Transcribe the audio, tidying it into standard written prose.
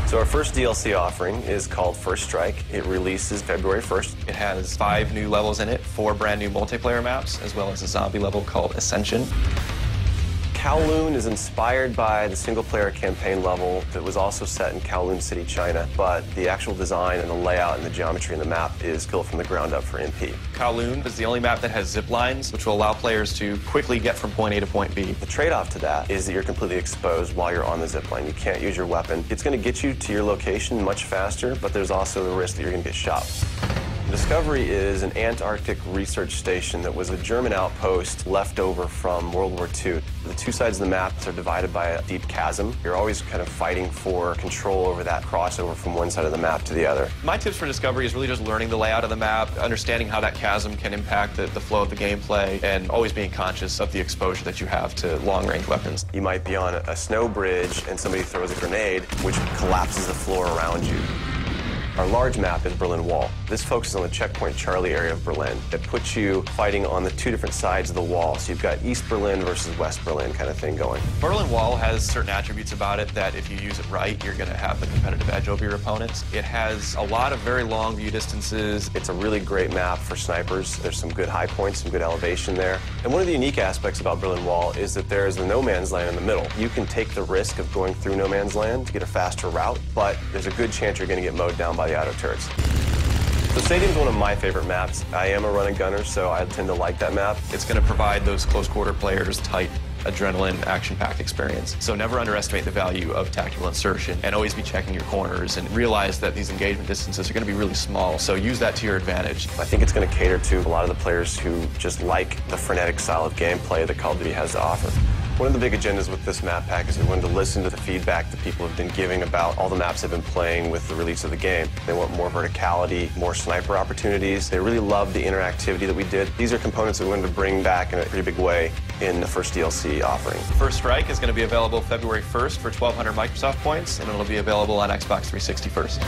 So our first DLC offering is called First Strike. It releases February 1st. It has 5 new levels in it, 4 brand new multiplayer maps, as well as a zombie level called Ascension. Kowloon is inspired by the single-player campaign level that was also set in Kowloon City, China, but the actual design and the layout and the geometry in the map is built from the ground up for MP. Kowloon is the only map that has zip lines, which will allow players to quickly get from point A to point B. The trade-off to that is that you're completely exposed while you're on the zip line. You can't use your weapon. It's going to get you to your location much faster, but there's also the risk that you're going to get shot. Discovery is an Antarctic research station that was a German outpost left over from World War II. The two sides of the map are divided by a deep chasm. You're always kind of fighting for control over that crossover from one side of the map to the other. My tips for Discovery is really just learning the layout of the map, understanding how that chasm can impact the flow of the gameplay, and always being conscious of the exposure that you have to long-range weapons. You might be on a snow bridge and somebody throws a grenade, which collapses the floor around you. Our large map is Berlin Wall. This focuses on the Checkpoint Charlie area of Berlin. It puts you fighting on the two different sides of the wall. So you've got East Berlin versus West Berlin kind of thing going. Berlin Wall has certain attributes about it that if you use it right, you're going to have the competitive edge over your opponents. It has a lot of very long view distances. It's a really great map for snipers. There's some good high points, some good elevation there. And one of the unique aspects about Berlin Wall is that there's a no man's land in the middle. You can take the risk of going through no man's land to get a faster route, but there's a good chance you're going to get mowed down by the auto turrets. The stadium's one of my favorite maps. I am a run and gunner, so I tend to like that map. It's going to provide those close quarter players tight adrenaline, action-packed experience. So never underestimate the value of tactical insertion, and always be checking your corners and realize that these engagement distances are going to be really small, so use that to your advantage. I think it's going to cater to a lot of the players who just like the frenetic style of gameplay that Call of Duty has to offer. One of the big agendas with this map pack is we wanted to listen to the feedback that people have been giving about all the maps they've been playing with the release of the game. They want more verticality, more sniper opportunities. They really love the interactivity that we did. These are components that we wanted to bring back in a pretty big way in the first DLC offering. First Strike is going to be available February 1st for 1,200 Microsoft points, and it'll be available on Xbox 360 first.